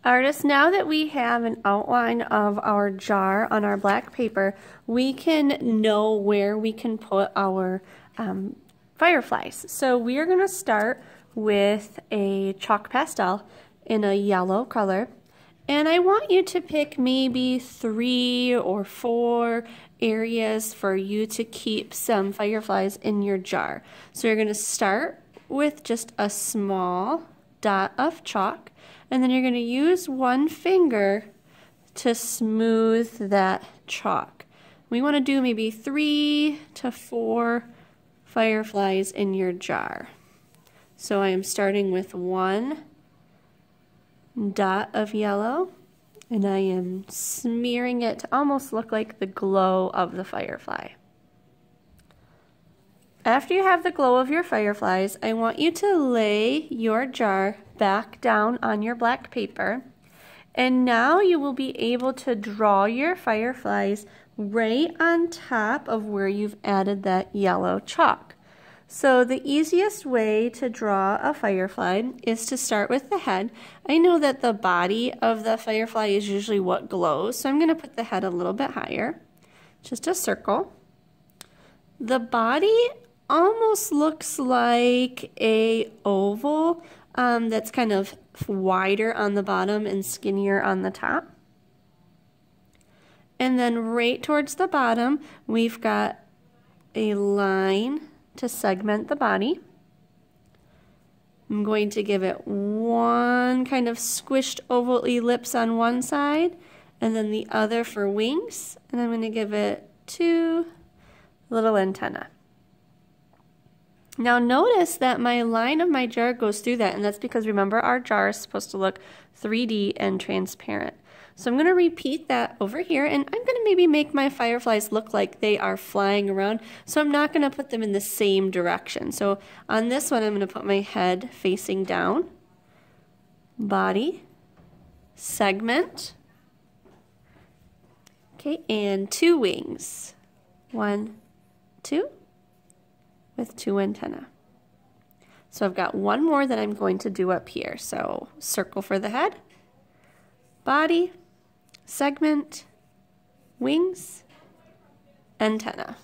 Artists, now that we have an outline of our jar on our black paper, we can know where we can put our fireflies. So we are going to start with a chalk pastel in a yellow color. And I want you to pick maybe 3 or 4 areas for you to keep some fireflies in your jar. So you're going to start with just a small dot of chalk, and then you're going to use one finger to smooth that chalk. We want to do maybe 3 to 4 fireflies in your jar. So I am starting with 1 dot of yellow, and I am smearing it to almost look like the glow of the firefly. After you have the glow of your fireflies, I want you to lay your jar back down on your black paper, and now you will be able to draw your fireflies right on top of where you've added that yellow chalk. So the easiest way to draw a firefly is to start with the head. I know that the body of the firefly is usually what glows, so I'm going to put the head a little bit higher, just a circle. The body almost looks like a oval that's kind of wider on the bottom and skinnier on the top. And then right towards the bottom, we've got a line to segment the body. I'm going to give it one kind of squished oval ellipse on one side, and then the other for wings, and I'm going to give it 2 little antennae. Now notice that my line of my jar goes through that, and that's because remember our jar is supposed to look 3D and transparent. So I'm going to repeat that over here, and I'm going to maybe make my fireflies look like they are flying around, so I'm not going to put them in the same direction. So on this one I'm going to put my head facing down, body, segment, okay, and 2 wings. 1, 2, with 2 antennae. So I've got one more that I'm going to do up here. So circle for the head, body, segment, wings, antenna.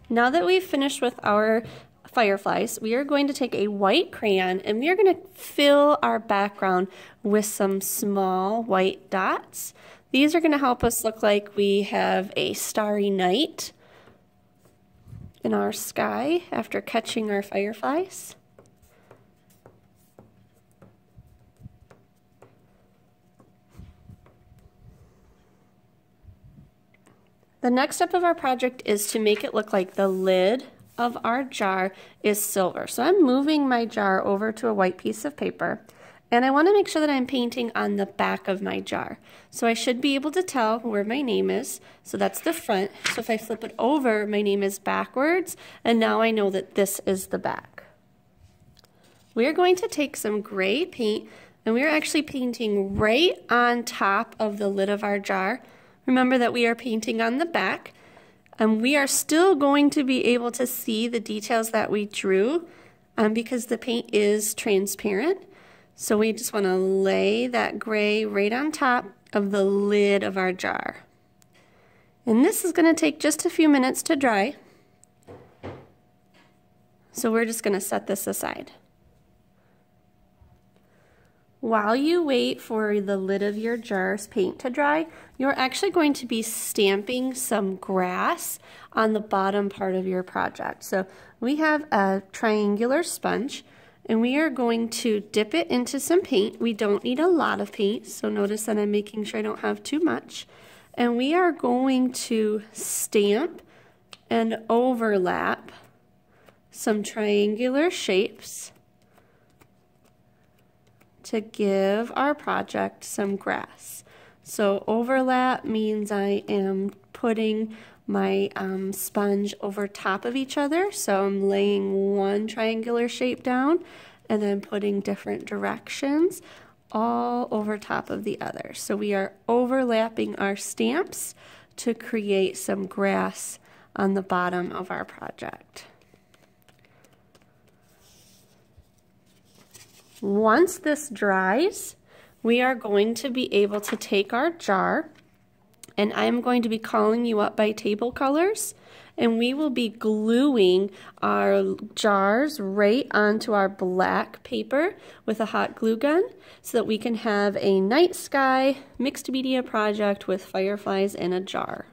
Now that we've finished with our fireflies, we are going to take a white crayon and we are going to fill our background with some small white dots. These are going to help us look like we have a starry night in our sky after catching our fireflies. The next step of our project is to make it look like the lid of our jar is silver. So I'm moving my jar over to a white piece of paper, and I want to make sure that I'm painting on the back of my jar. So I should be able to tell where my name is. So that's the front. So if I flip it over, my name is backwards, and now I know that this is the back. We are going to take some gray paint, and we are actually painting right on top of the lid of our jar. Remember that we are painting on the back, and we are still going to be able to see the details that we drew because the paint is transparent. So we just want to lay that gray right on top of the lid of our jar. And this is going to take just a few minutes to dry. So we're just going to set this aside. While you wait for the lid of your jar's paint to dry, you're actually going to be stamping some grass on the bottom part of your project. So we have a triangular sponge, and we are going to dip it into some paint. We don't need a lot of paint, so notice that I'm making sure I don't have too much. And we are going to stamp and overlap some triangular shapes to give our project some grass. So overlap means I am putting my sponge over top of each other. So I'm laying one triangular shape down and then putting different directions all over top of the other. So we are overlapping our stamps to create some grass on the bottom of our project. Once this dries, we are going to be able to take our jar, and I'm going to be calling you up by table colors, and we will be gluing our jars right onto our black paper with a hot glue gun so that we can have a night sky mixed media project with fireflies in a jar.